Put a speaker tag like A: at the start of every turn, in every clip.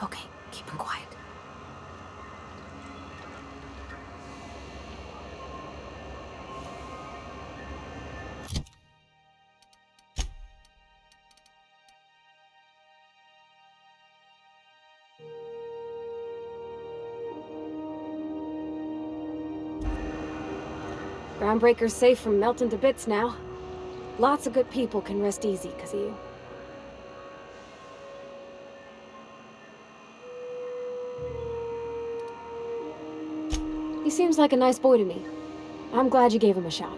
A: Okay, keep him quiet. Groundbreaker's safe from melting to bits now. Lots of good people can rest easy because of you. He seems like a nice boy to me. I'm glad you gave him a shot.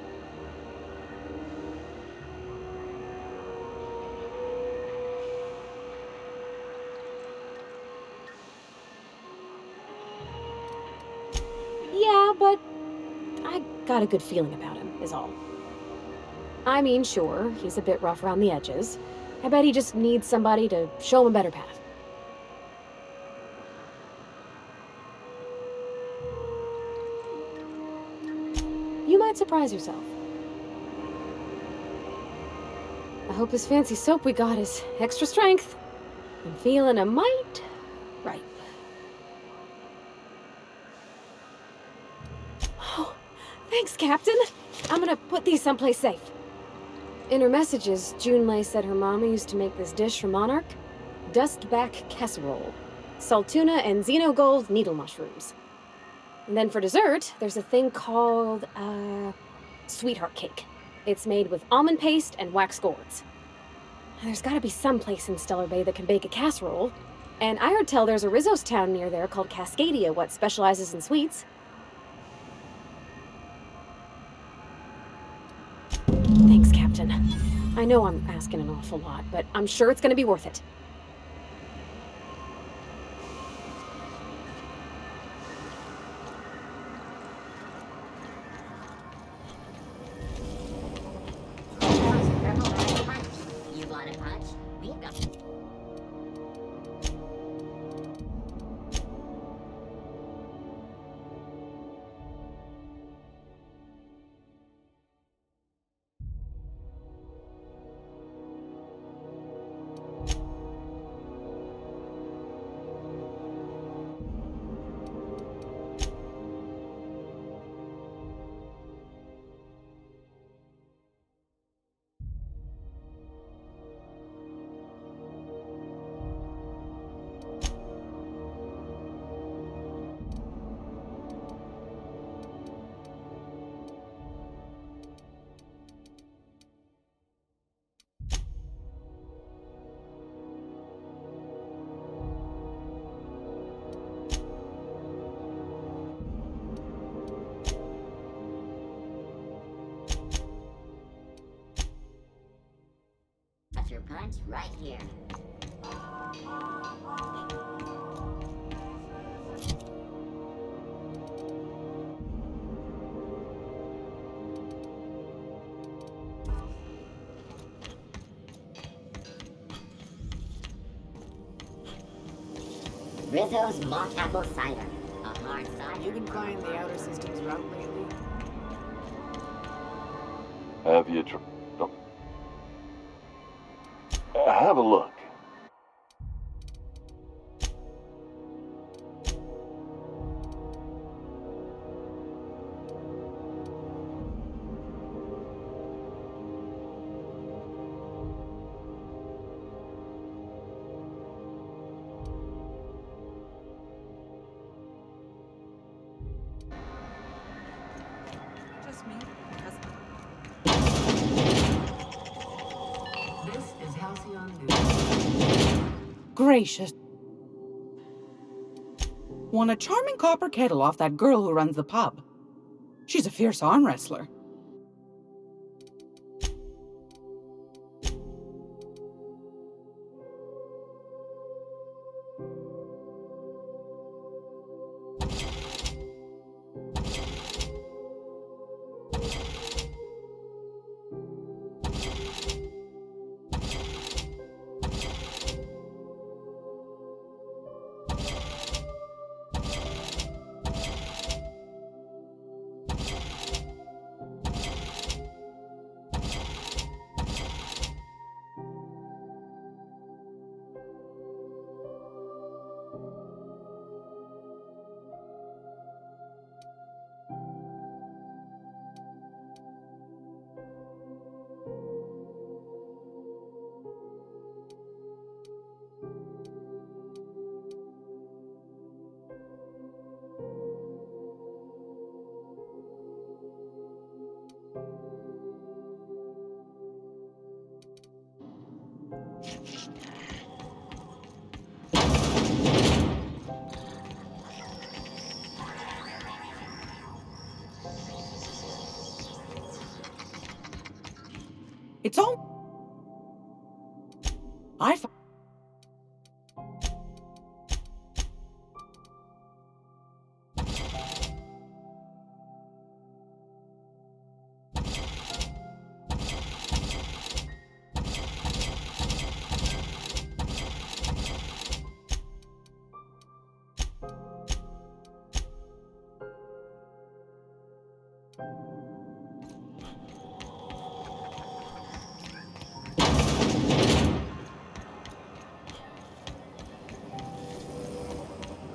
A: Yeah, but I got a good feeling about him, is all. I mean, sure, he's a bit rough around the edges. I bet he just needs somebody to show him a better path. You might surprise yourself. I hope this fancy soap we got is extra strength. I'm feeling a mite ripe. Oh, thanks, Captain. I'm gonna put these someplace safe. In her messages, Junlei said her mama used to make this dish for Monarch. Dustback casserole. Salt tuna and xenogold needle mushrooms. And then for dessert, there's a thing called, sweetheart cake. It's made with almond paste and wax gourds. There's gotta be some place in Stellar Bay that can bake a casserole. And I heard tell there's a Rizzo's town near there called Cascadia what specializes in sweets. Thanks, Captain. I know I'm asking an awful lot, but I'm sure it's gonna be worth it.
B: You want a punch? We've got... Got your punch right here. Rizzo's mock apple cider. A hard cider.
C: You been trying the outer systems route lately?
D: Have you tried? Have a look.
C: Just me.
E: This is Halcyon News.
F: Gracious. Won a charming copper kettle off that girl who runs the pub. She's a fierce arm wrestler. It's all. I. F-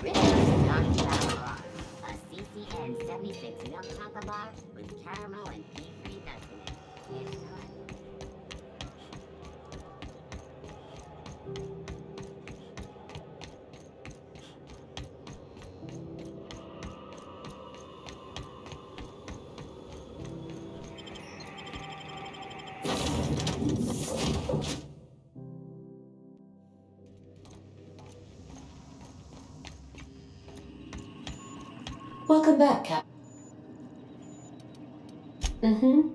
B: Richard's Dark Flower, a CCN 76 milk chocolate bar with caramel and pea-free nuts in it. It's good.
A: Welcome back, Cap. Mm-hmm.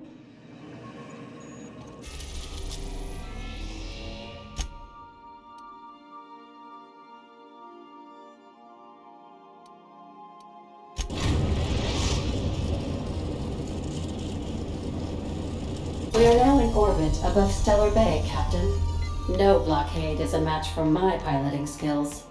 A: We are now in orbit above Stellar Bay, Captain. No blockade is a match for my piloting skills.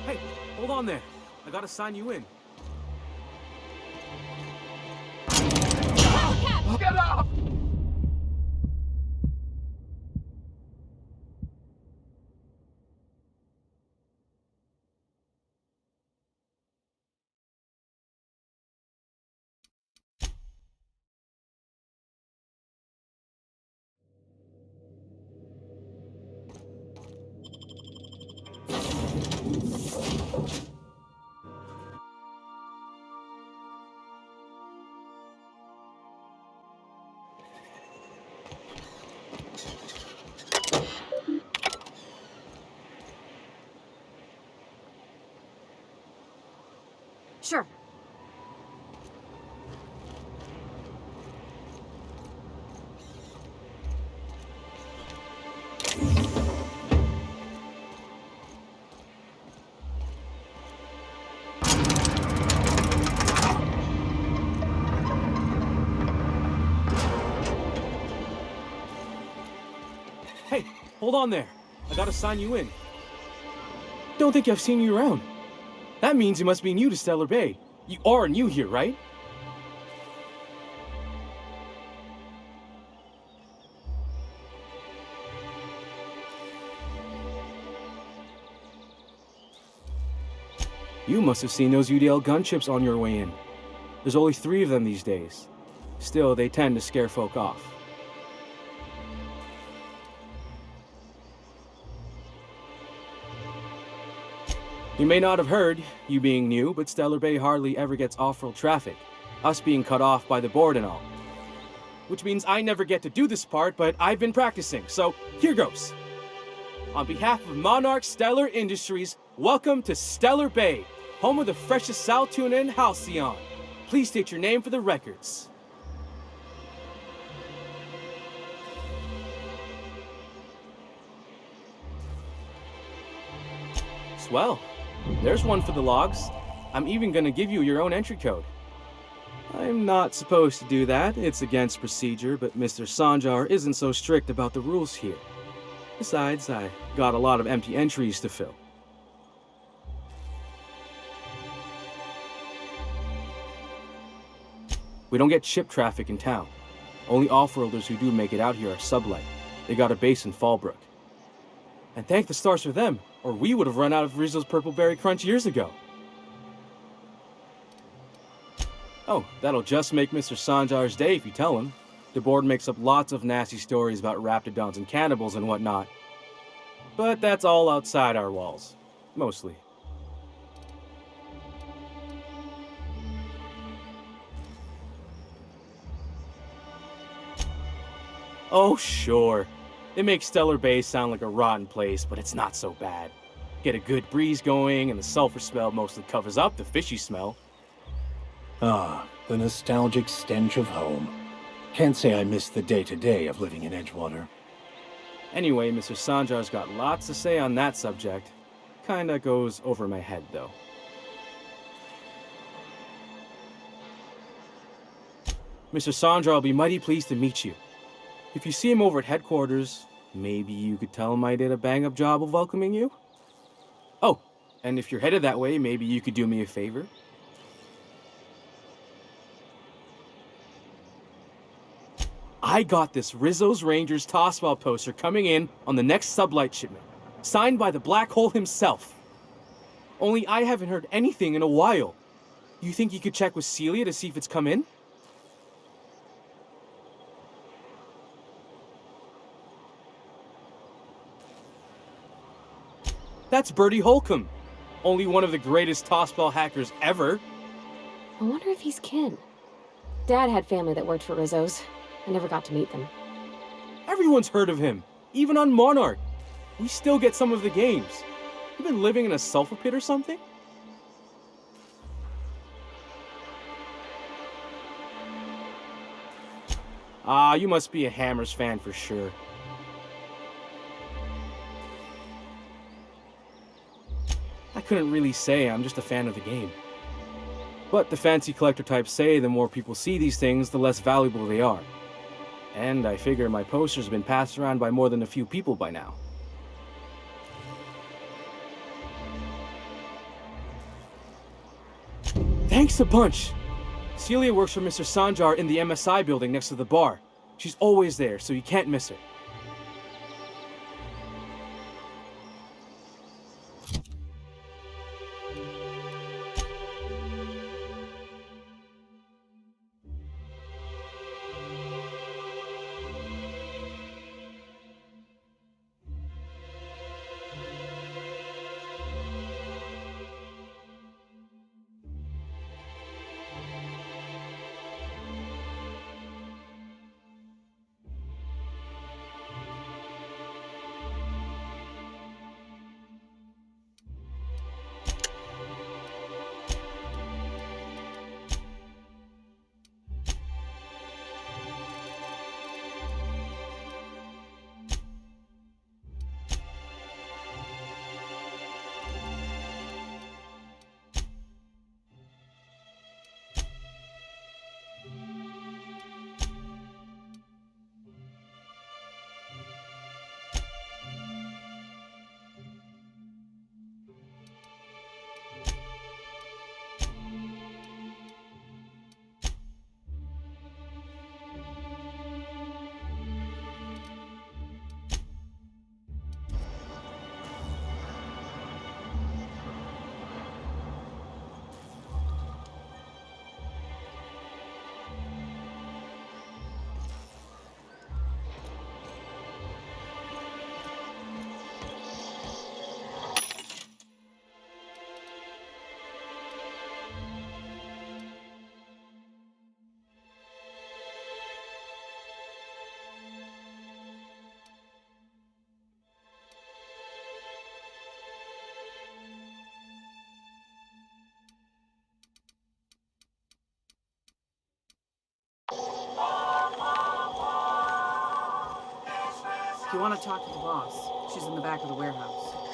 G: Hey, hold on there. I gotta sign you in.
D: Get up!
G: hold on there. I gotta sign you in. Don't think I've seen you around. That means you must be new to Stellar Bay. You are new here, right? You must have seen those UDL gunships on your way in. There's only 3 of them these days. Still, they tend to scare folk off. You may not have heard, you being new, but Stellar Bay hardly ever gets off-road traffic, us being cut off by the board and all. Which means I never get to do this part, but I've been practicing, so here goes. On behalf of Monarch Stellar Industries, welcome to Stellar Bay, home of the freshest sal tuna and halcyon. Please state your name for the records. Swell. There's one for the logs. I'm even gonna give you your own entry code. I'm not supposed to do that. It's against procedure, but Mr. Sanjar isn't so strict about the rules here. Besides, I got a lot of empty entries to fill. We don't get ship traffic in town. Only off-worlders who do make it out here are sublight. They got a base in Fallbrook. And thank the stars for them, or we would have run out of Rizzo's Purple Berry Crunch years ago. Oh, that'll just make Mr. Sanjar's day if you tell him. The board makes up lots of nasty stories about raptidons and cannibals and whatnot. But that's all outside our walls. Mostly. Oh, sure. It makes Stellar Bay sound like a rotten place, but it's not so bad. Get a good breeze going, and the sulfur smell mostly covers up the fishy smell.
H: Ah, the nostalgic stench of home. Can't say I miss the day-to-day of living in Edgewater.
G: Anyway, Mr. Sanjar's got lots to say on that subject. Kinda goes over my head, though. Mr. Sanjar will be mighty pleased to meet you. If you see him over at headquarters, maybe you could tell him I did a bang-up job of welcoming you? Oh, and if you're headed that way, maybe you could do me a favor? I got this Rizzo's Rangers Tossball poster coming in on the next sublight shipment, signed by the Black Hole himself. Only I haven't heard anything in a while. You think you could check with Celia to see if it's come in? That's Bertie Holcomb, only one of the greatest tossball hackers ever.
A: I wonder if he's kin. Dad had family that worked for Rizzo's. I never got to meet them.
G: Everyone's heard of him, even on Monarch. We still get some of the games. You been living in a sulfur pit or something? Ah, you must be a Hammers fan for sure. I couldn't really say, I'm just a fan of the game. But the fancy collector types say the more people see these things, the less valuable they are. And I figure my poster's been passed around by more than a few people by now. Thanks a bunch! Celia works for Mr. Sanjar in the MSI building next to the bar. She's always there, so you can't miss her.
F: you want to talk to the boss, she's in the back of the warehouse.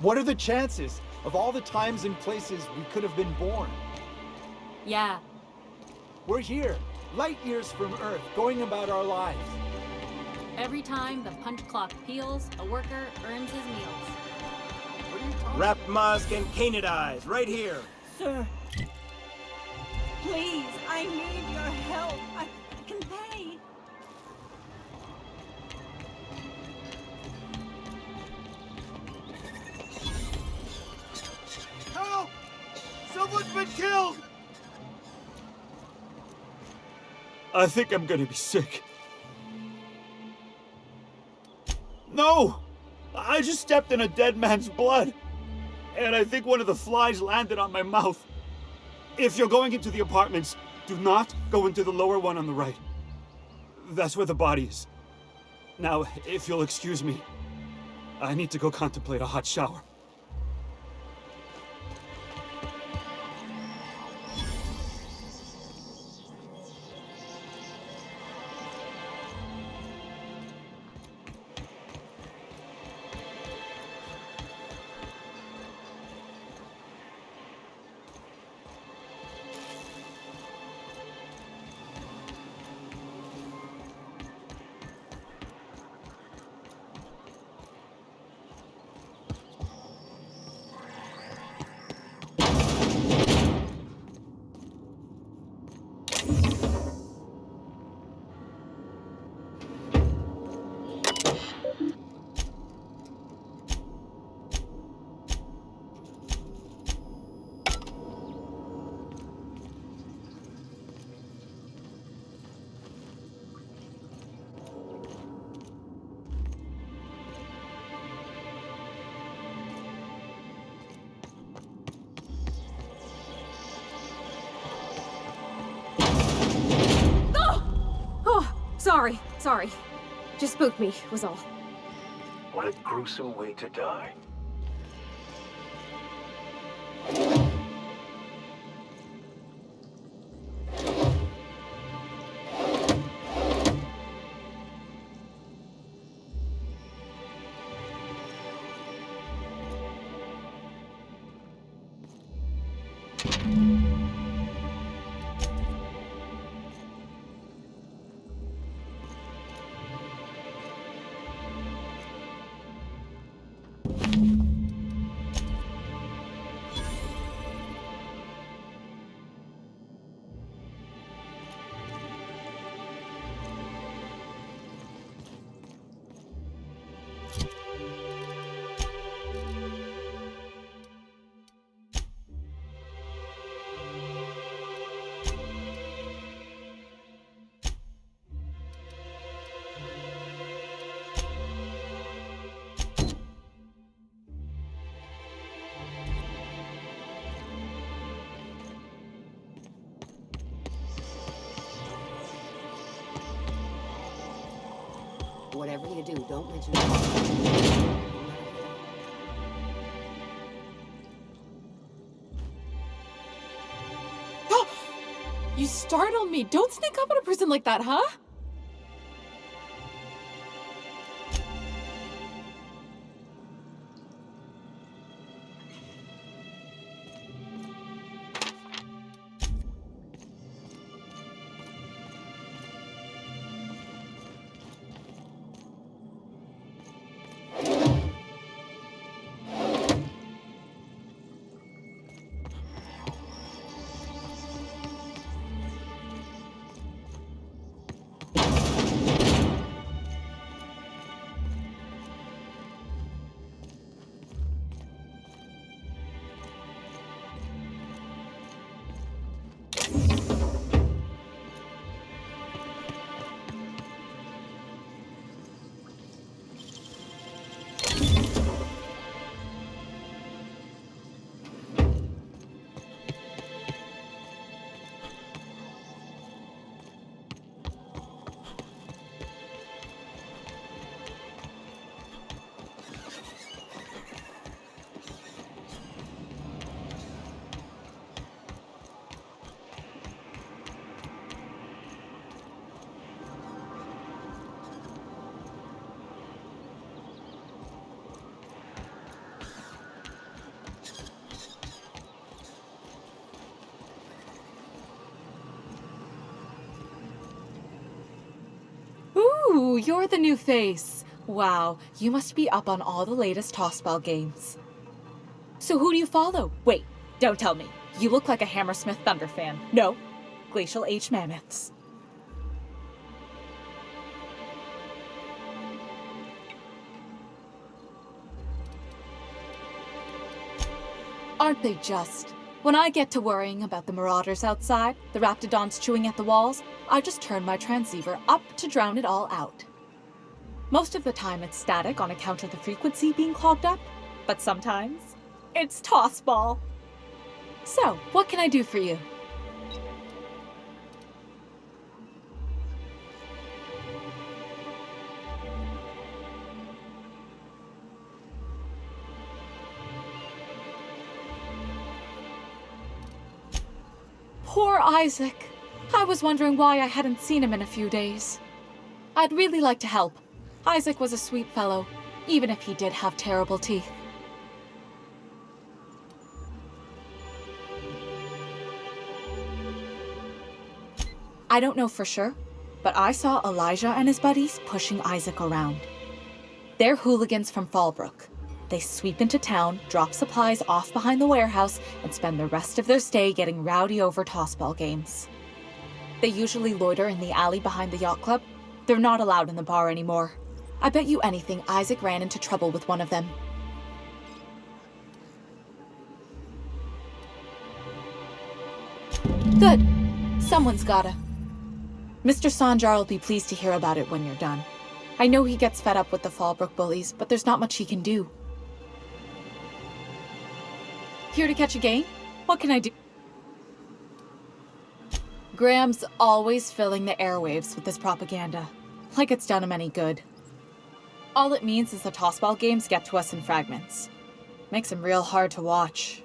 I: What are the chances of all the times and places we could have been born?
J: Yeah.
I: We're here, light years from Earth, going about our lives.
J: Every time the punch clock peels, a worker earns his meals.
I: What are you talking
K: Wrap musk and canadize, right here.
L: Sir, please, I need your help. I can pay.
K: Help! Someone's been killed! I think I'm gonna be sick. No! I just stepped in a dead man's blood. And I think one of the flies landed on my mouth. If you're going into the apartments, do not go into the lower one on the right. That's where the body is. Now, if you'll excuse me, I need to go contemplate a hot shower.
A: Sorry. Just spooked me, was all.
H: What a gruesome way to die.
B: whatever you do, don't mention it.
A: You startled me. Don't sneak up on a person like that, huh? Ooh, you're the new face. Wow, you must be up on all the latest tossball games. So who do you follow? Wait, don't tell me. You look like a Hammersmith Thunder fan. No, Glacial H Mammoths. Aren't they just? When I get to worrying about the marauders outside, the raptidons chewing at the walls, I just turn my transceiver up to drown it all out. Most of the time it's static on account of the frequency being clogged up, but sometimes it's tossball. So, what can I do for you? Poor Isaac. I was wondering why I hadn't seen him in a few days. I'd really like to help. Isaac was a sweet fellow, even if he did have terrible teeth. I don't know for sure, but I saw Elijah and his buddies pushing Isaac around. They're hooligans from Fallbrook. They sweep into town, drop supplies off behind the warehouse, and spend the rest of their stay getting rowdy over tossball games. They usually loiter in the alley behind the yacht club. They're not allowed in the bar anymore. I bet you anything Isaac ran into trouble with one of them. Good. Someone's gotta. Mr. Sanjar will be pleased to hear about it when you're done. I know he gets fed up with the Fallbrook bullies, but there's not much he can do. Here to catch a game? What can I do? Graham's always filling the airwaves with this propaganda, like it's done him any good. All it means is the tossball games get to us in fragments. Makes them real hard to watch.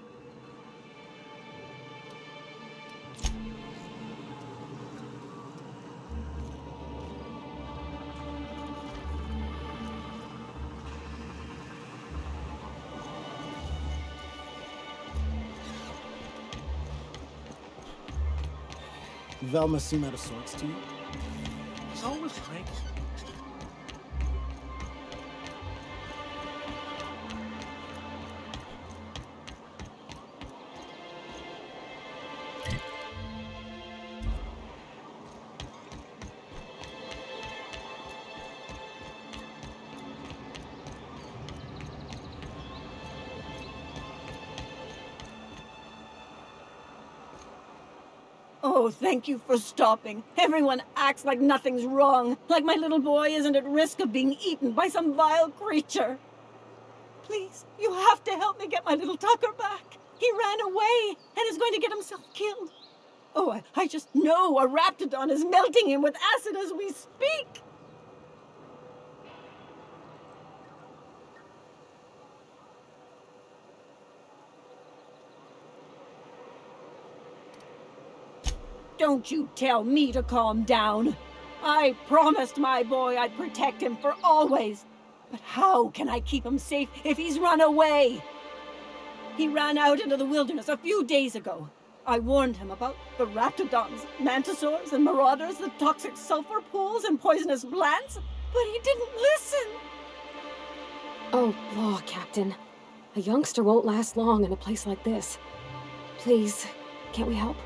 M: Velma seem out of sorts to you? She's always cranky.
L: Oh, thank you for stopping. Everyone acts like nothing's wrong, like my little boy isn't at risk of being eaten by some vile creature. Please, you have to help me get my little Tucker back. He ran away and is going to get himself killed. Oh, I just know a raptidon is melting him with acid as we speak. Don't you tell me to calm down. I promised my boy I'd protect him for always. But how can I keep him safe if he's run away? He ran out into the wilderness a few days ago. I warned him about the raptidons, mantisaurs, and marauders, the toxic sulfur pools, and poisonous plants, but he didn't listen.
A: Oh, law, Captain. A youngster won't last long in a place like this. Please, can't we help?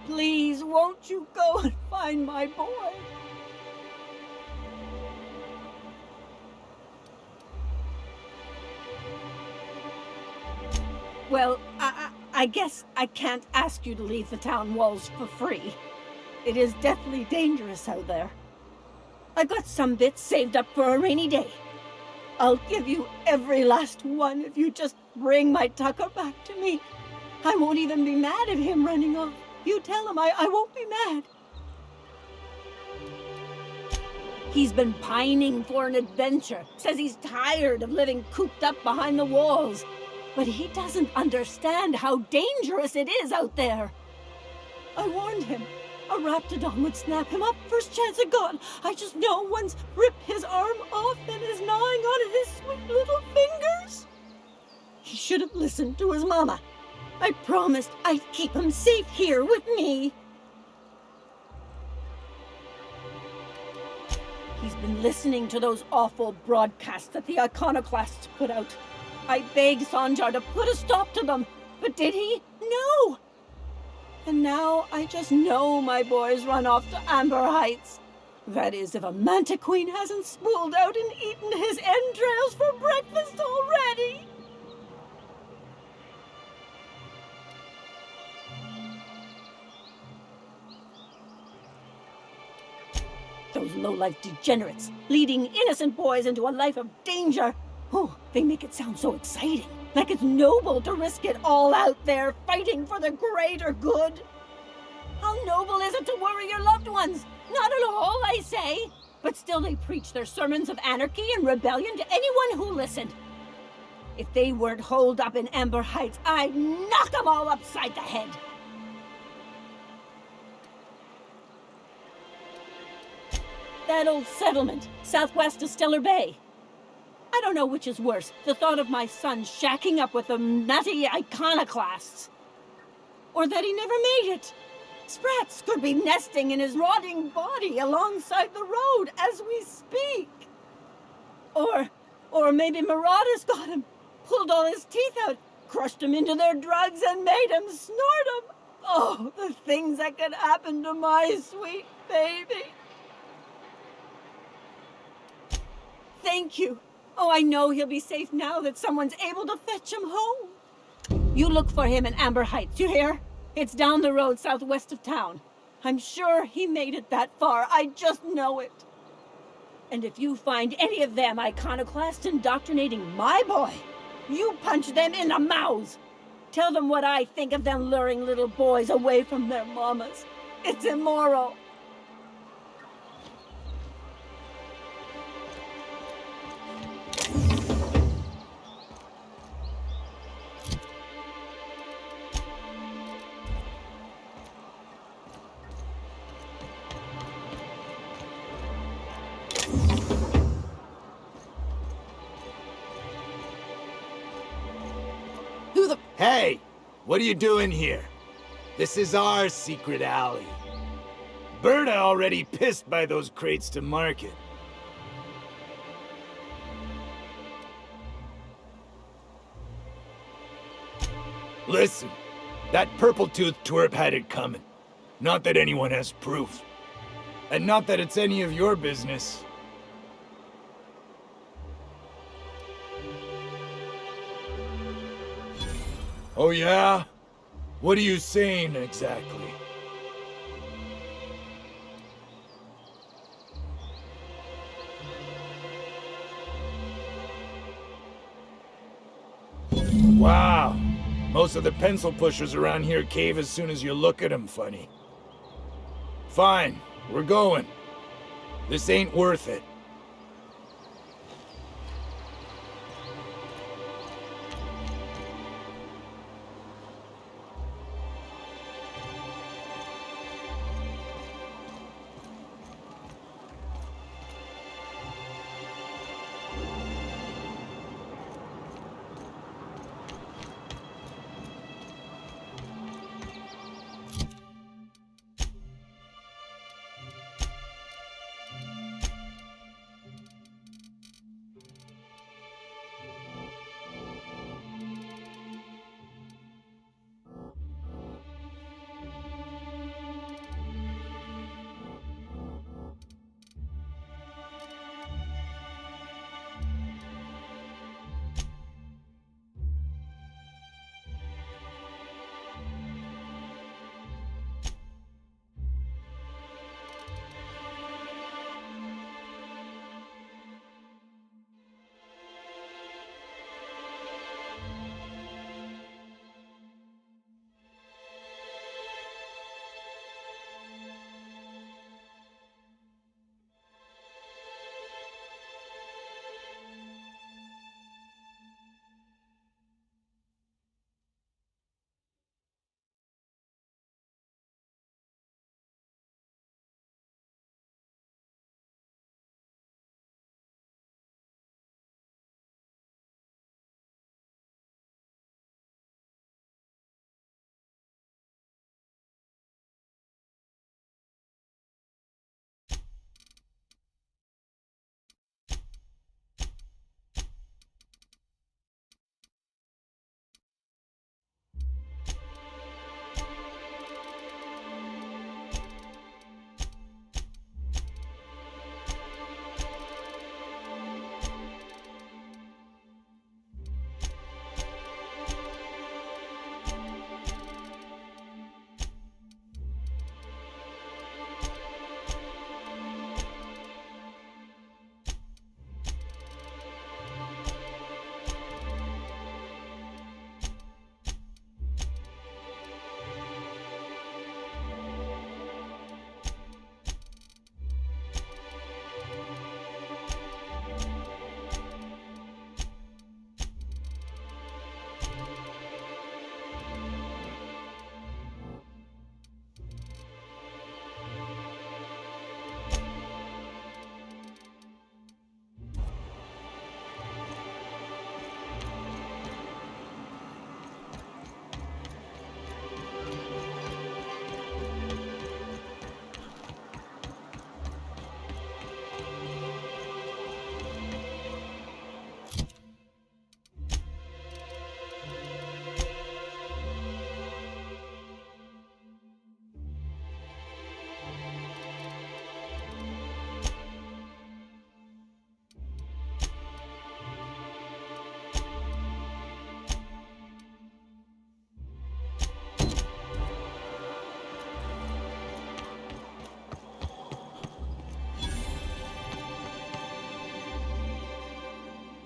L: Please, won't you go and find my boy? Well, I guess I can't ask you to leave the town walls for free. It is deathly dangerous out there. I've got some bits saved up for a rainy day. I'll give you every last one if you just bring my Tucker back to me. I won't even be mad at him running off. You tell him I won't be mad. He's been pining for an adventure. Says he's tired of living cooped up behind the walls. But he doesn't understand how dangerous it is out there. I warned him. A raptidon would snap him up first chance it got. I just know one's ripped his arm off and is gnawing on his sweet little fingers. He should have listened to his mama. I promised I'd keep him safe here with me. He's been listening to those awful broadcasts that the iconoclasts put out. I begged Sanjar to put a stop to them, but did he? No! And now I just know my boy's run off to Amber Heights. That is, if a mantiqueen hasn't spooled out and eaten his entrails for breakfast already. Those low-life degenerates, leading innocent boys into a life of danger. Oh, they make it sound so exciting, like it's noble to risk it all out there, fighting for the greater good. How noble is it to worry your loved ones? Not at all, I say. But still they preach their sermons of anarchy and rebellion to anyone who listened. If they weren't holed up in Amber Heights, I'd knock them all upside the head. That old settlement, southwest of Stellar Bay. I don't know which is worse, the thought of my son shacking up with the nutty iconoclasts, or that he never made it. Sprats could be nesting in his rotting body alongside the road as we speak. Or maybe marauders got him, pulled all his teeth out, crushed him into their drugs and made him snort them. Oh, the things that could happen to my sweet baby. Thank you. Oh, I know he'll be safe now that someone's able to fetch him home. You look for him in Amber Heights, you hear? It's down the road southwest of town. I'm sure he made it that far. I just know it. And if you find any of them iconoclasts indoctrinating my boy, you punch them in the mouths. Tell them what I think of them luring little boys away from their mamas. It's immoral.
N: Hey, what are you doing here? This is our secret alley. Berta already pissed by those crates to market. Listen, that purple-toothed twerp had it coming. Not that anyone has proof. And not that it's any of your business. Oh yeah? What are you saying exactly? Wow. Most of the pencil pushers around here cave as soon as you look at them funny. Fine, we're going. This ain't worth it.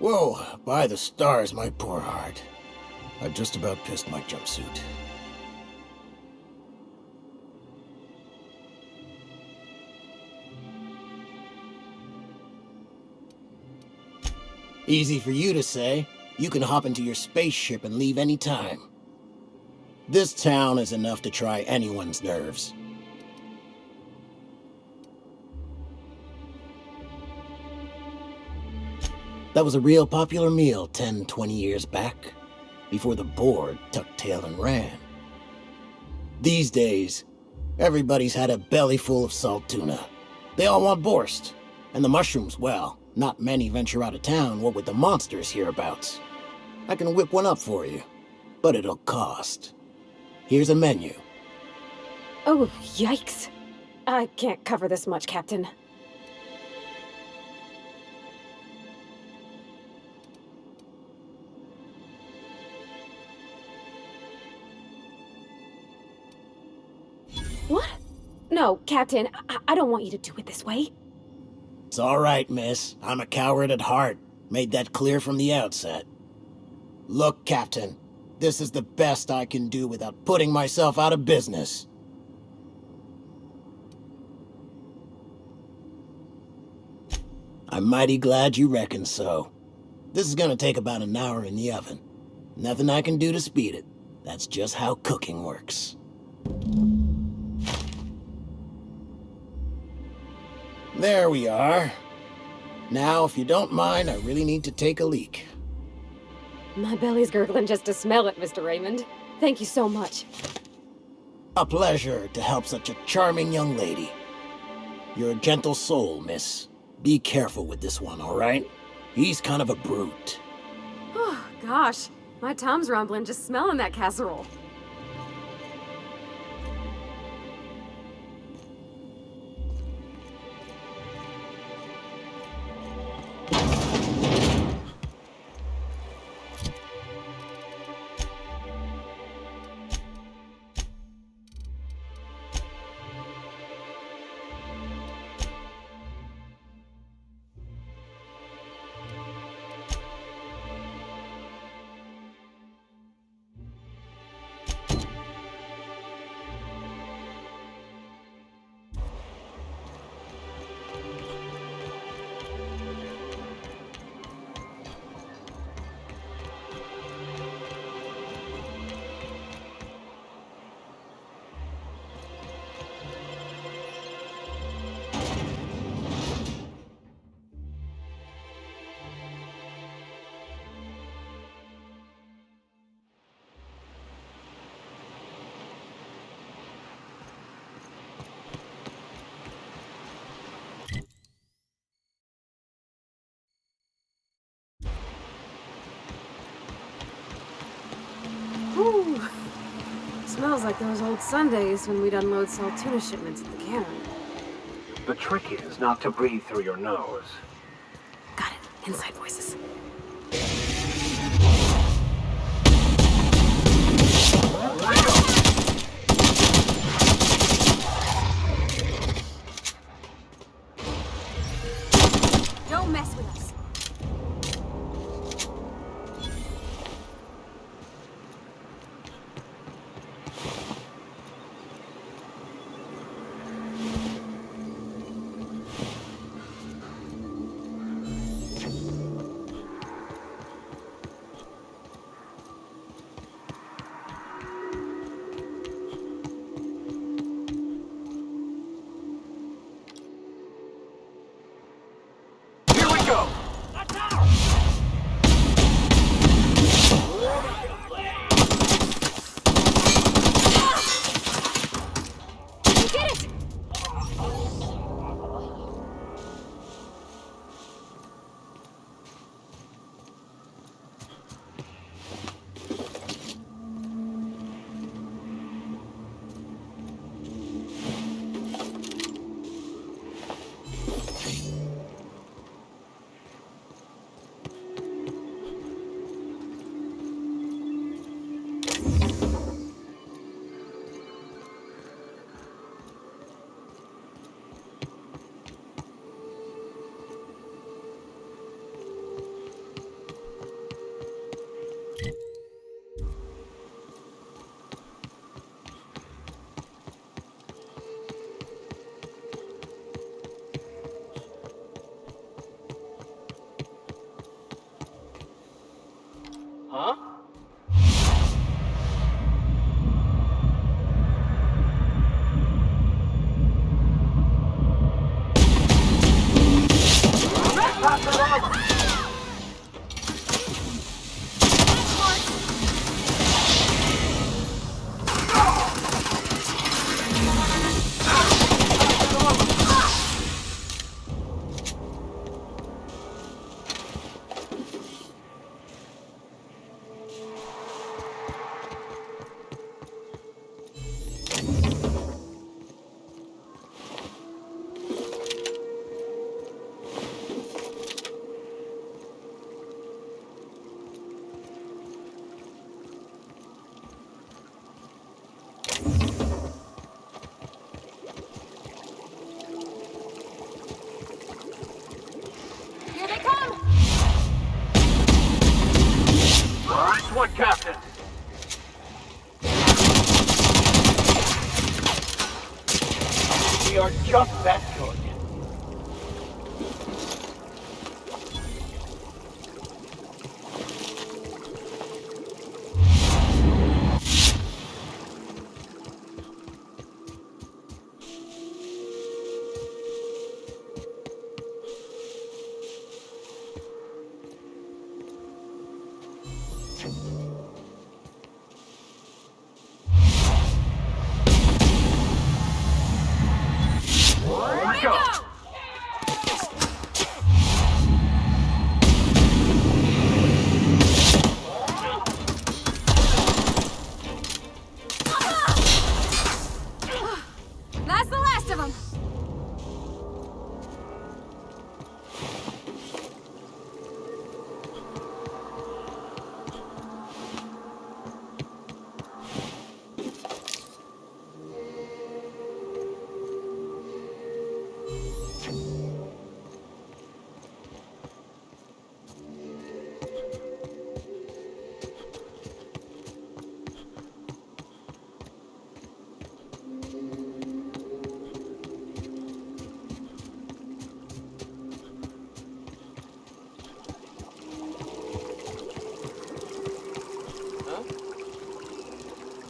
M: Whoa, by the stars, my poor heart. I just about pissed my jumpsuit. Easy for you to say. You can hop into your spaceship and leave any time. This town is enough to try anyone's nerves. That was a real popular meal 10, 20 years back, before the board tucked tail and ran. These days, everybody's had a belly full of salt tuna. They all want borscht, and the mushrooms, well, not many venture out of town, what with the monsters hereabouts. I can whip one up for you, but it'll cost. Here's a menu.
A: Oh, yikes. I can't cover this much, Captain. What? No, Captain, I don't want you to do it this way.
M: It's all right, miss. I'm a coward at heart. Made that clear from the outset. Look, Captain, this is the best I can do without putting myself out of business. I'm mighty glad you reckon so. This is gonna take about an hour in the oven. Nothing I can do to speed it. That's just how cooking works. There we are. Now, if you don't mind, I really need to take a leak.
A: My belly's gurgling just to smell it, Mr. Raymond. Thank you so much.
M: A pleasure to help such a charming young lady. You're a gentle soul, miss. Be careful with this one, all right? He's kind of a brute.
A: Oh, gosh. My Tom's rumbling just smelling that casserole. Whew. Smells like those old Sundays when we'd unload salt tuna shipments at the cannery.
H: The trick is not to breathe through your nose.
A: Got it. Inside voices. Don't mess with us. Here they come!
D: Nice one, Captain. We are just that good.
A: That's the last of them!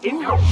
D: Incoming!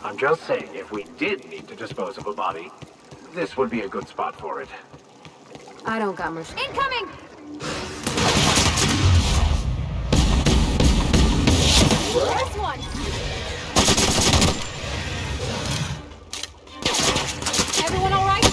H: I'm just saying, if we did need to dispose of a body, this would be a good spot for it.
A: I don't got much. Incoming! This one! Everyone all right?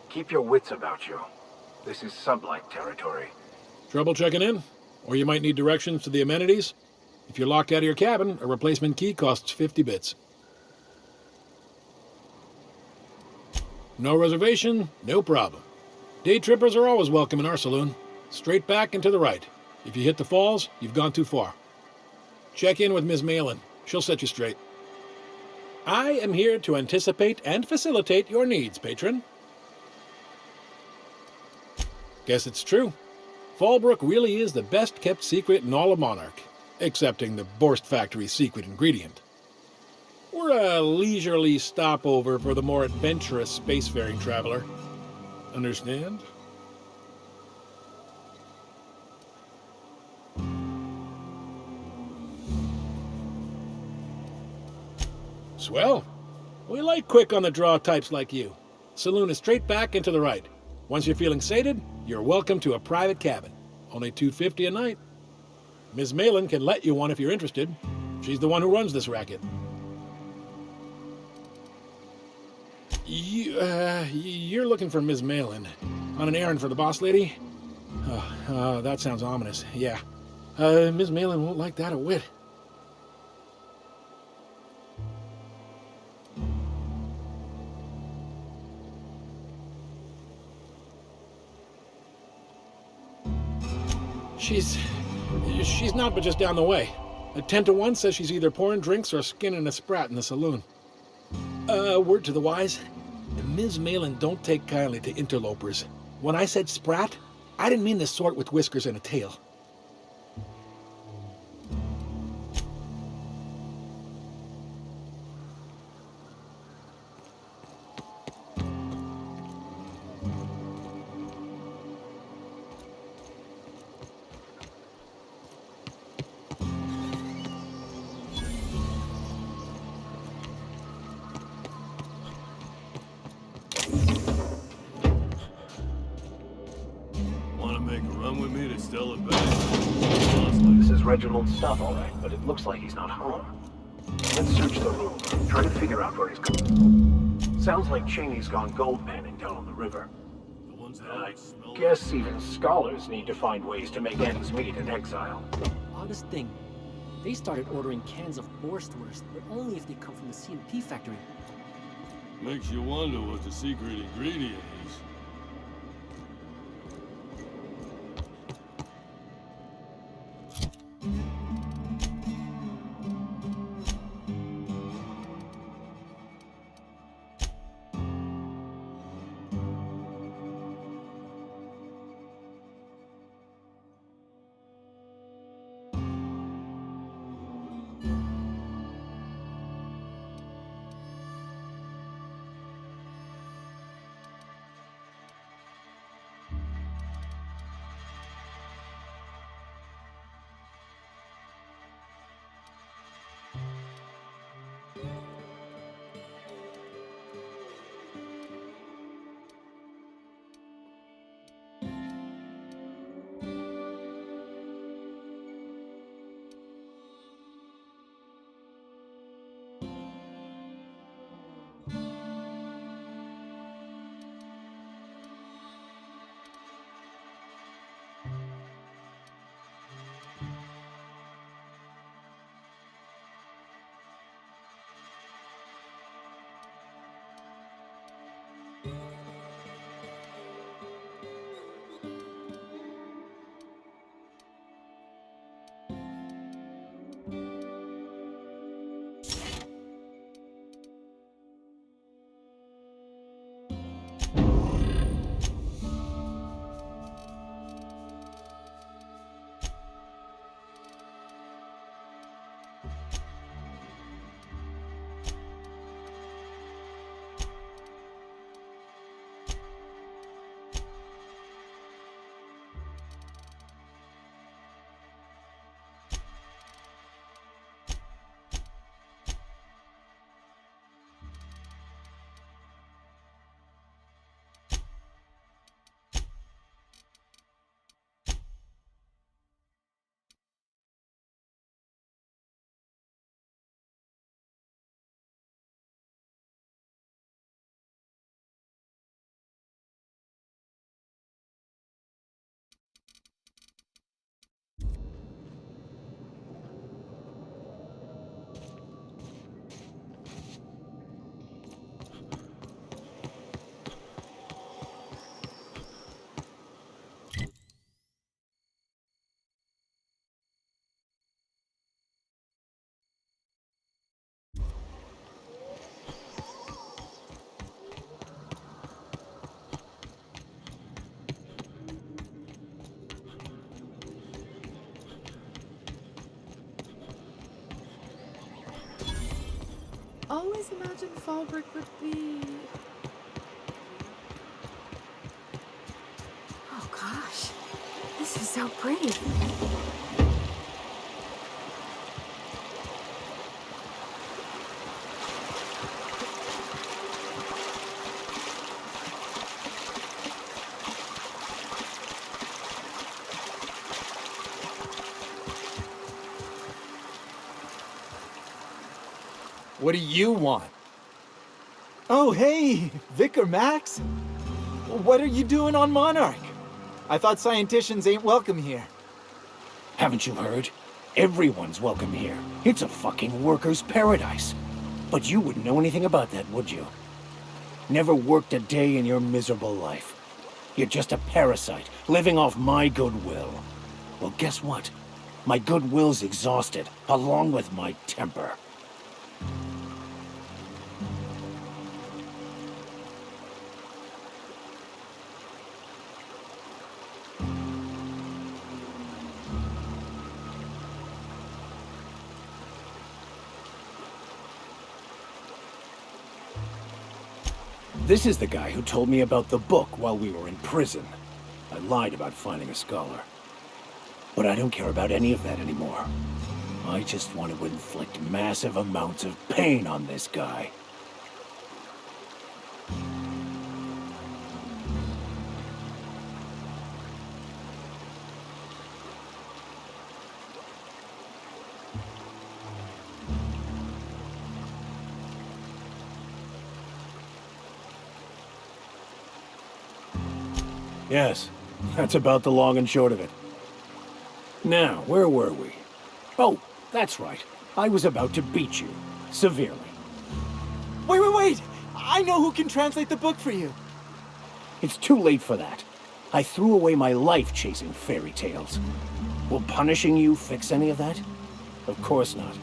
H: Keep your wits about you. This is sublight territory.
N: Trouble checking in? Or you might need directions to the amenities? If you're locked out of your cabin, a replacement key costs 50 bits. No reservation? No problem. Day trippers are always welcome in our saloon. Straight back and to the right. If you hit the falls, you've gone too far. Check in with Ms. Malin. She'll set you straight. I am here to anticipate and facilitate your needs, patron. Guess it's true. Fallbrook really is the best-kept secret in all of Monarch, excepting the Borst Factory's secret ingredient. We're a leisurely stopover for the more adventurous spacefaring traveler. Understand? Swell. We like quick-on-the-draw types like you. Saloon is straight back and to the right. Once you're feeling sated, you're welcome to a private cabin. Only $250 a night. Ms. Malin can let you one if you're interested. She's the one who runs this racket. You're looking for Ms. Malin. On an errand for the boss lady? That sounds ominous. Yeah. Ms. Malin won't like that a whit. She's not but just down the way. A 10 to 1 says she's either pouring drinks or skinning a sprat in the saloon. Word to the wise, Ms. Malin don't take kindly to interlopers. When I said sprat, I didn't mean the sort with whiskers and a tail.
H: This is Reginald's stuff, all right, but it looks like he's not home. Let's search the room. Try to figure out where he's gone. Sounds like Cheney's gone gold panning down on the river. I guess even scholars need to find ways to make ends meet in exile.
O: Oddest thing, they started ordering cans of Borstwurst, but only if they come from the C&P factory.
P: Makes you wonder what the secret ingredient is.
C: Always imagined Fallbrook would be...
A: Oh gosh, this is so pretty.
I: What do you want? Oh, hey, Vic or Max? What are you doing on Monarch? I thought scienticians ain't welcome here.
H: Haven't you heard? Everyone's welcome here. It's a fucking worker's paradise. But you wouldn't know anything about that, would you? Never worked a day in your miserable life. You're just a parasite, living off my goodwill. Well, guess what? My goodwill's exhausted, along with my temper. This is the guy who told me about the book while we were in prison. I lied about finding a scholar. But I don't care about any of that anymore. I just want to inflict massive amounts of pain on this guy. Yes, that's about the long and short of it. Now, where were we? Oh, that's right. I was about to beat you. Severely.
I: Wait! I know who can translate the book for you.
H: It's too late for that. I threw away my life chasing fairy tales. Will punishing you fix any of that? Of course not.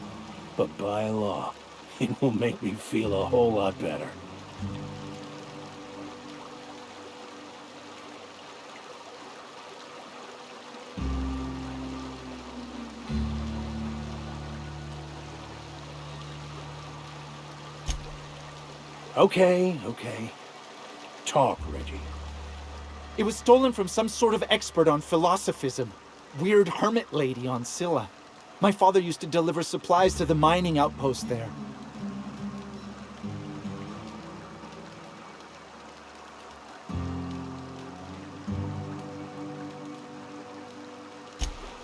H: But by law, it will make me feel a whole lot better. Okay. Talk, Reggie.
I: It was stolen from some sort of expert on philosophism. Weird hermit lady on Scylla. My father used to deliver supplies to the mining outpost there.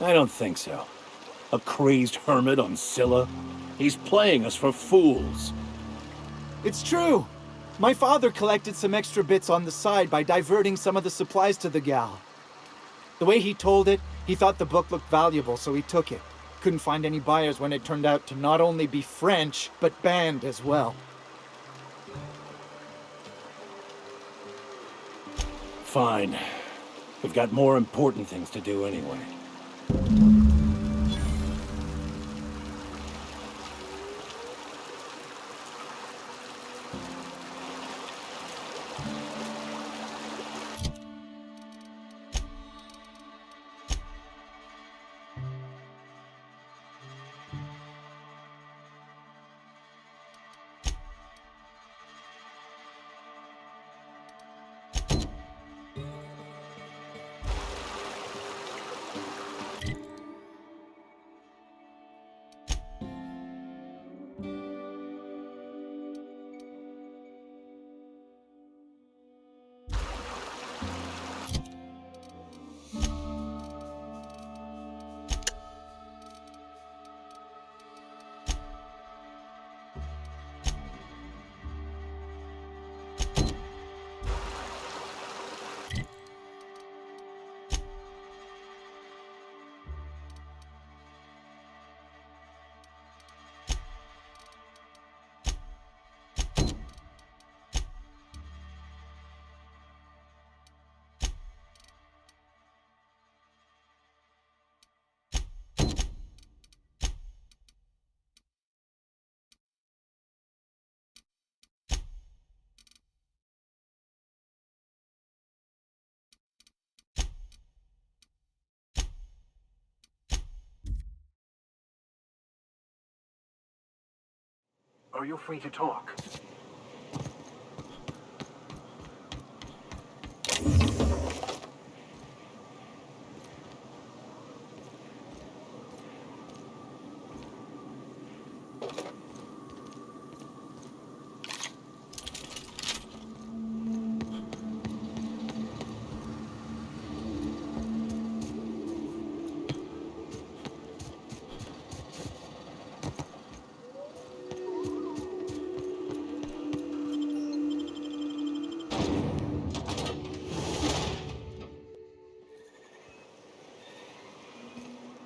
H: I don't think so. A crazed hermit on Scylla? He's playing us for fools.
I: It's true. My father collected some extra bits on the side by diverting some of the supplies to the gal. The way he told it, he thought the book looked valuable, so he took it. Couldn't find any buyers when it turned out to not only be French, but banned as well.
M: Fine. We've got more important things to do anyway.
H: Are you free to talk?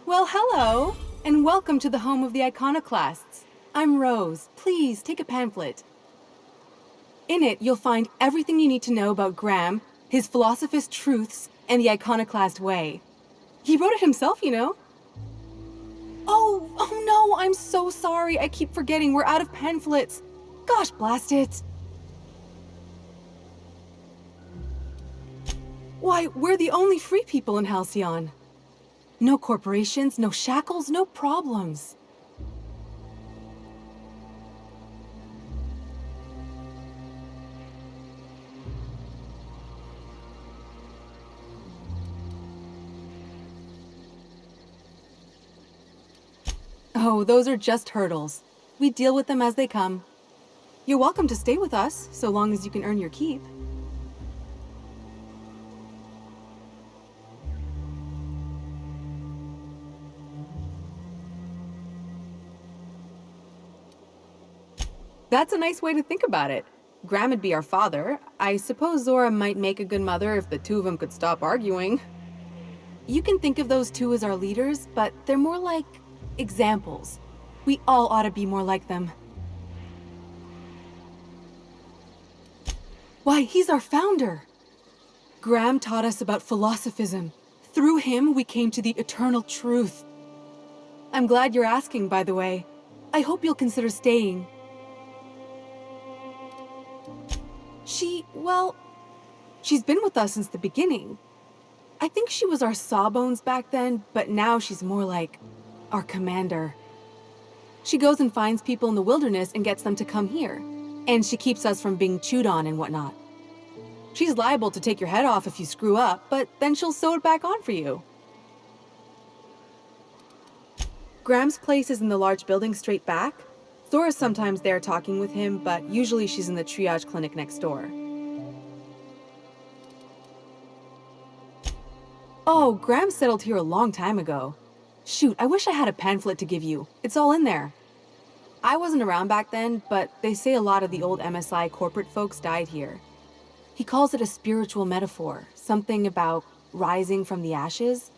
Q: Well, hello, and welcome to the home of the iconoclasts. I'm Rose. Please take a pamphlet. In it, you'll find everything you need to know about Graham, his philosophist truths, and the iconoclast way. He wrote it himself, you know. Oh no, I'm so sorry. I keep forgetting we're out of pamphlets. Gosh, blast it. Why, we're the only free people in Halcyon. No corporations, no shackles, no problems. Oh, those are just hurdles. We deal with them as they come. You're welcome to stay with us, so long as you can earn your keep. That's a nice way to think about it. Graham would be our father. I suppose Zora might make a good mother if the two of them could stop arguing. You can think of those two as our leaders, but they're more like examples. We all ought to be more like them. Why, he's our founder. Graham taught us about philosophism. Through him, we came to the eternal truth. I'm glad you're asking, by the way. I hope you'll consider staying. She's been with us since the beginning. I think she was our sawbones back then, but now she's more like our commander. She goes and finds people in the wilderness and gets them to come here. And she keeps us from being chewed on and whatnot. She's liable to take your head off if you screw up, but then she'll sew it back on for you. Graham's place is in the large building straight back. Zora's sometimes there talking with him, but usually she's in the triage clinic next door. Oh, Graham settled here a long time ago. Shoot, I wish I had a pamphlet to give you. It's all in there. I wasn't around back then, but they say a lot of the old MSI corporate folks died here. He calls it a spiritual metaphor, something about rising from the ashes.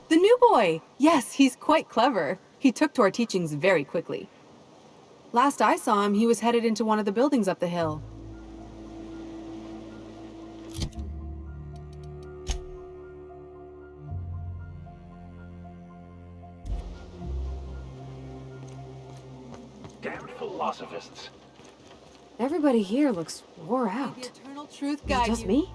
Q: The new boy! Yes, he's quite clever. He took to our teachings very quickly. Last I saw him, he was headed into one of the buildings up the hill.
H: Damn philosophists.
A: Everybody here looks wore out.
Q: The eternal truth
A: Is it
Q: guide
A: just
Q: you.
A: me?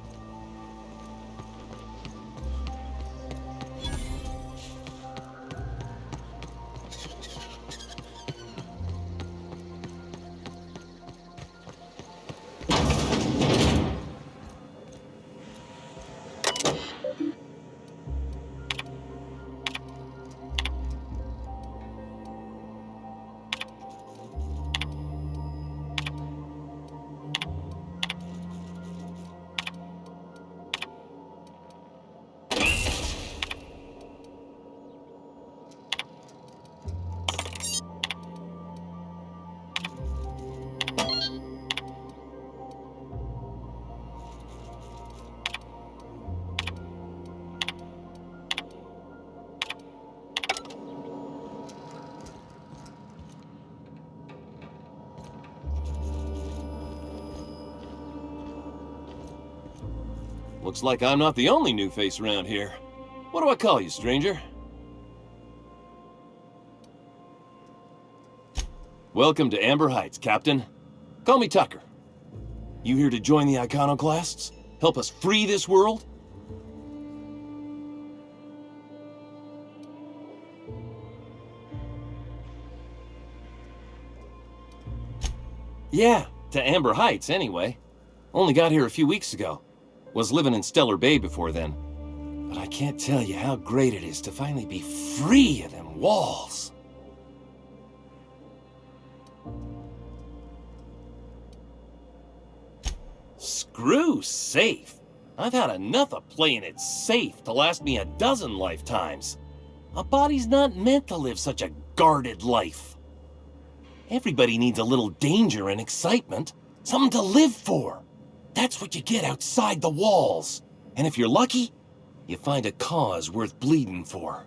R: Looks like I'm not the only new face around here. What do I call you, stranger? Welcome to Amber Heights, Captain. Call me Tucker. You here to join the Iconoclasts? Help us free this world? Yeah, to Amber Heights, anyway. Only got here a few weeks ago. Was living in Stellar Bay before then. But I can't tell you how great it is to finally be free of them walls. Screw safe. I've had enough of playing it safe to last me a dozen lifetimes. A body's not meant to live such a guarded life. Everybody needs a little danger and excitement, something to live for. That's what you get outside the walls. And if you're lucky, you find a cause worth bleeding for.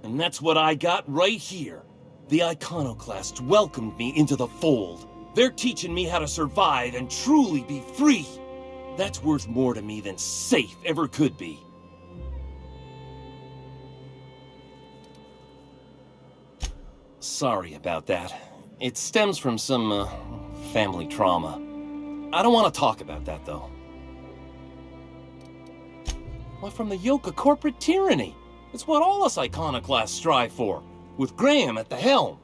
R: And that's what I got right here. The Iconoclasts welcomed me into the fold. They're teaching me how to survive and truly be free. That's worth more to me than safe ever could be. Sorry about that. It stems from some, family trauma. I don't want to talk about that, though. Why, from the yoke of corporate tyranny. It's what all us Iconoclasts strive for, with Graham at the helm.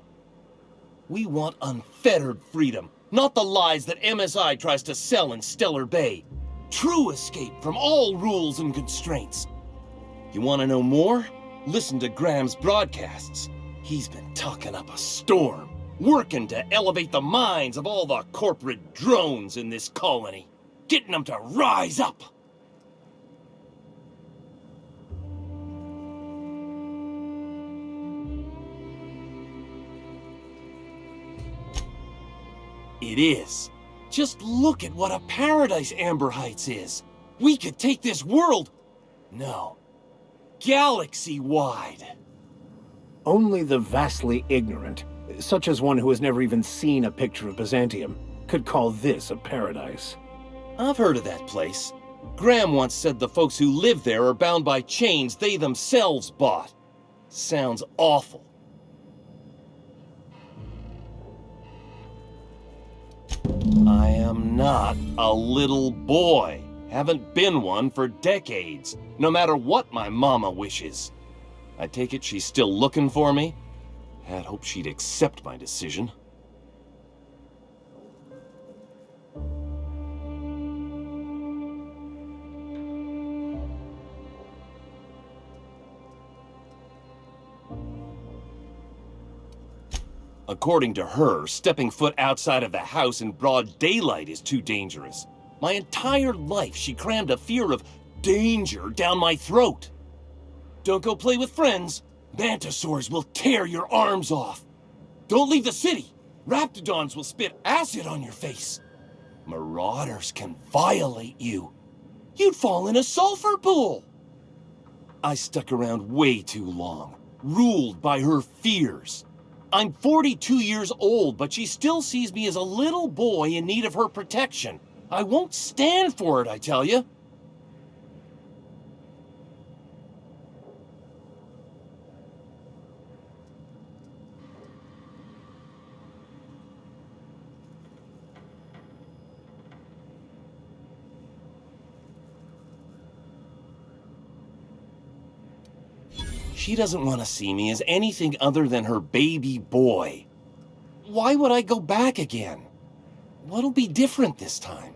R: We want unfettered freedom, not the lies that MSI tries to sell in Stellar Bay. True escape from all rules and constraints. You want to know more? Listen to Graham's broadcasts. He's been talking up a storm, working to elevate the minds of all the corporate drones in this colony, getting them to rise up. It is. Just look at what a paradise Amber Heights is. We could take this world... No. Galaxy-wide.
H: Only the vastly ignorant, such as one who has never even seen a picture of Byzantium, could call this a paradise.
R: I've heard of that place. Graham once said the folks who live there are bound by chains they themselves bought. Sounds awful. I am not a little boy. Haven't been one for decades, no matter what my mama wishes. I take it she's still looking for me? Had hoped she'd accept my decision. According to her, stepping foot outside of the house in broad daylight is too dangerous. My entire life, she crammed a fear of danger down my throat. Don't go play with friends. Mantisaurs will tear your arms off. Don't leave the city. Raptidons will spit acid on your face. Marauders can violate you. You'd fall in a sulfur pool. I stuck around way too long, ruled by her fears. I'm 42 years old, but she still sees me as a little boy in need of her protection. I won't stand for it, I tell you. She doesn't want to see me as anything other than her baby boy. Why would I go back again? What'll be different this time?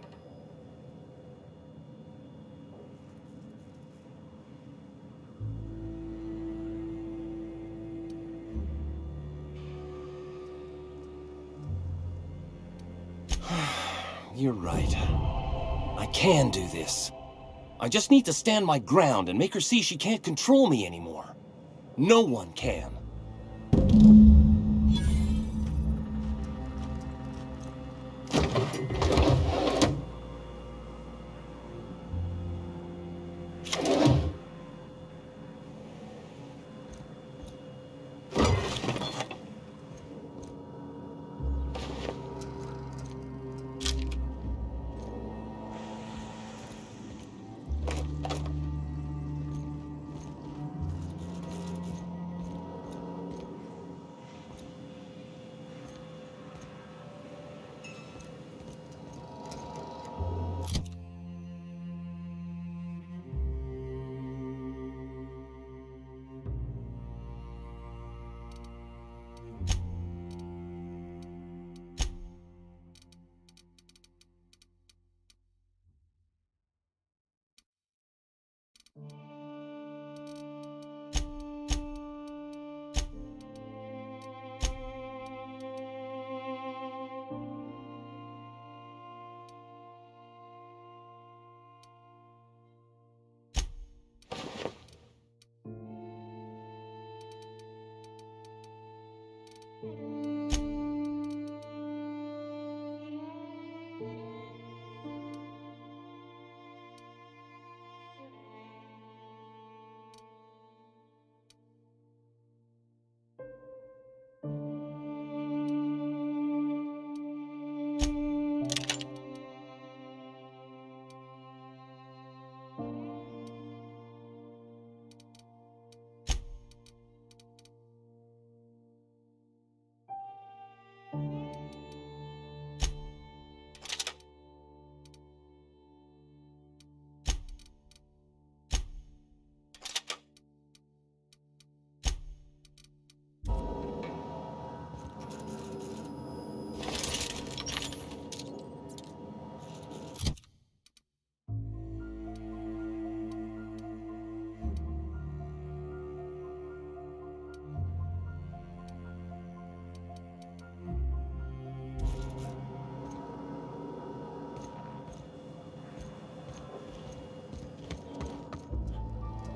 R: You're right. I can do this. I just need to stand my ground and make her see she can't control me anymore. No one can.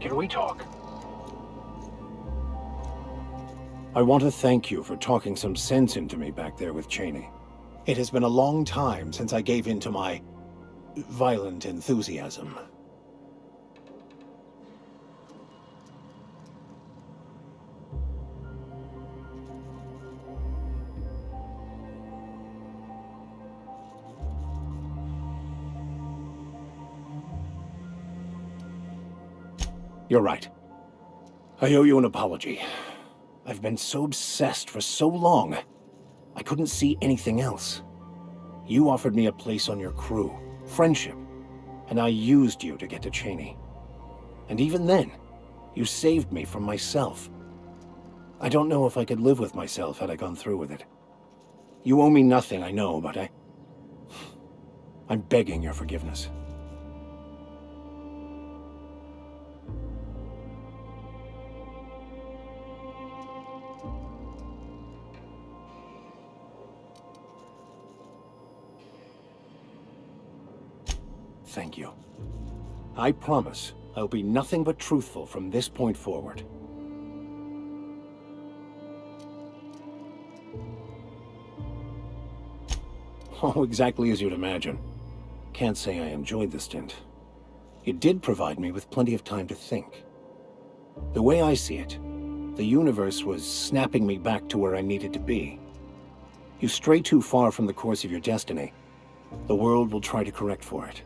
H: Can we talk? I want to thank you for talking some sense into me back there with Cheney. It has been a long time since I gave in to my violent enthusiasm. You're right. I owe you an apology. I've been so obsessed for so long, I couldn't see anything else. You offered me a place on your crew, friendship, and I used you to get to Cheney. And even then, you saved me from myself. I don't know if I could live with myself had I gone through with it. You owe me nothing, I know, but I'm begging your forgiveness. Thank you. I promise I'll be nothing but truthful from this point forward. Oh, exactly as you'd imagine. Can't say I enjoyed the stint. It did provide me with plenty of time to think. The way I see it, the universe was snapping me back to where I needed to be. You stray too far from the course of your destiny. The world will try to correct for it.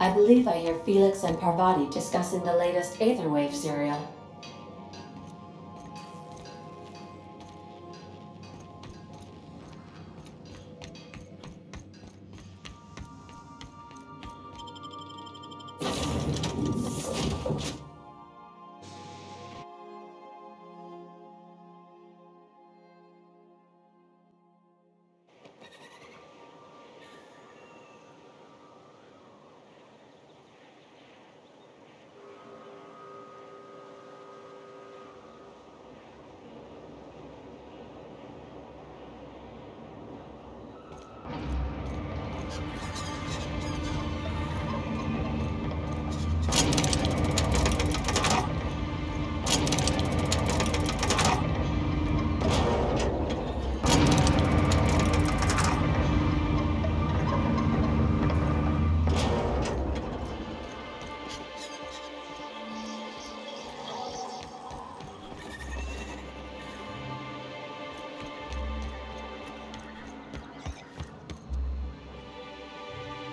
A: I believe I hear Felix and Parvati discussing the latest Aetherwave serial.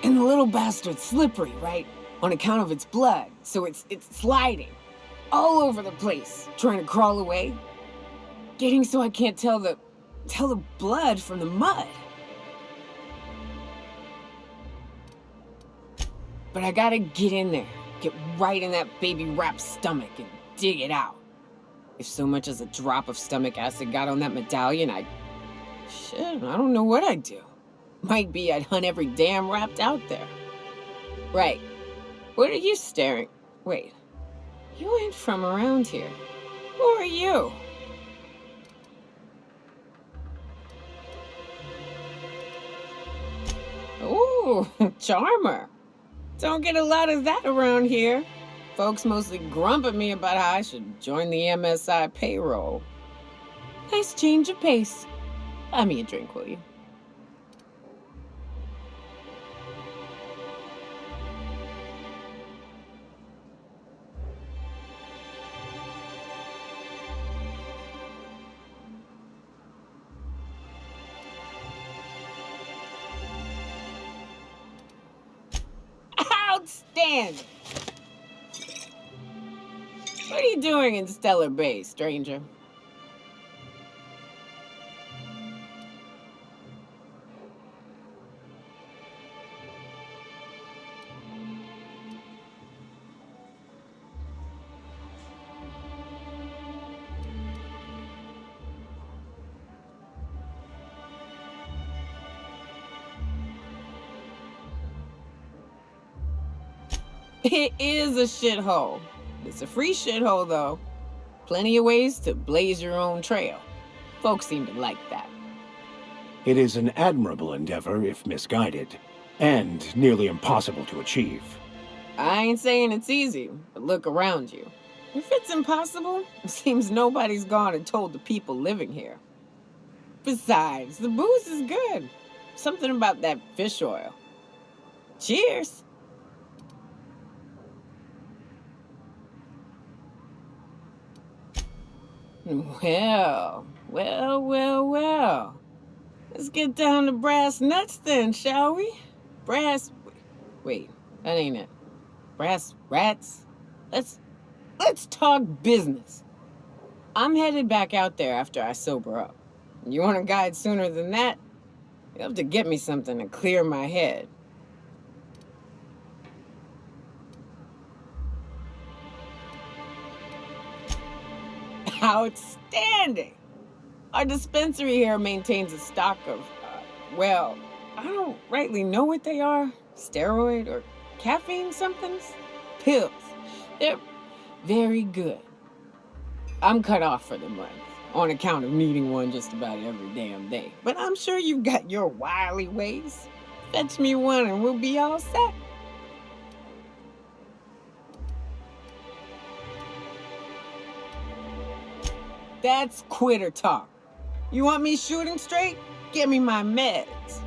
F: And the little bastard's slippery, right? On account of its blood, so it's sliding all over the place, trying to crawl away. Getting so I can't tell the blood from the mud. But I gotta get in there, get right in that baby rap's stomach and dig it out. If so much as a drop of stomach acid got on that medallion, shit, I don't know what I'd do. Might be I'd hunt every damn rapt out there. Right. What are you staring? Wait. You ain't from around here. Who are you? Ooh, charmer. Don't get a lot of that around here. Folks mostly grump at me about how I should join the MSI payroll. Nice change of pace. Buy me a drink, will you? Outstanding! What are you doing in Stellar Bay, stranger? It is a shithole. It's a free shithole, though. Plenty of ways to blaze your own trail. Folks seem to like that.
H: It is an admirable endeavor if misguided, and nearly impossible to achieve.
F: I ain't saying it's easy, but look around you. If it's impossible, it seems nobody's gone and told the people living here. Besides, the booze is good. Something about that fish oil. Cheers! Well. Let's get down to brass nuts then, shall we? Wait, that ain't it. Brass rats? Let's talk business. I'm headed back out there after I sober up. You want a guide sooner than that? You'll have to get me something to clear my head. Outstanding! Our dispensary here maintains a stock of, I don't rightly know what they are. Steroid or caffeine somethings? Pills. They're very good. I'm cut off for the month, on account of needing one just about every damn day. But I'm sure you've got your wily ways. Fetch me one and we'll be all set. That's quitter talk. You want me shooting straight? Give me my meds.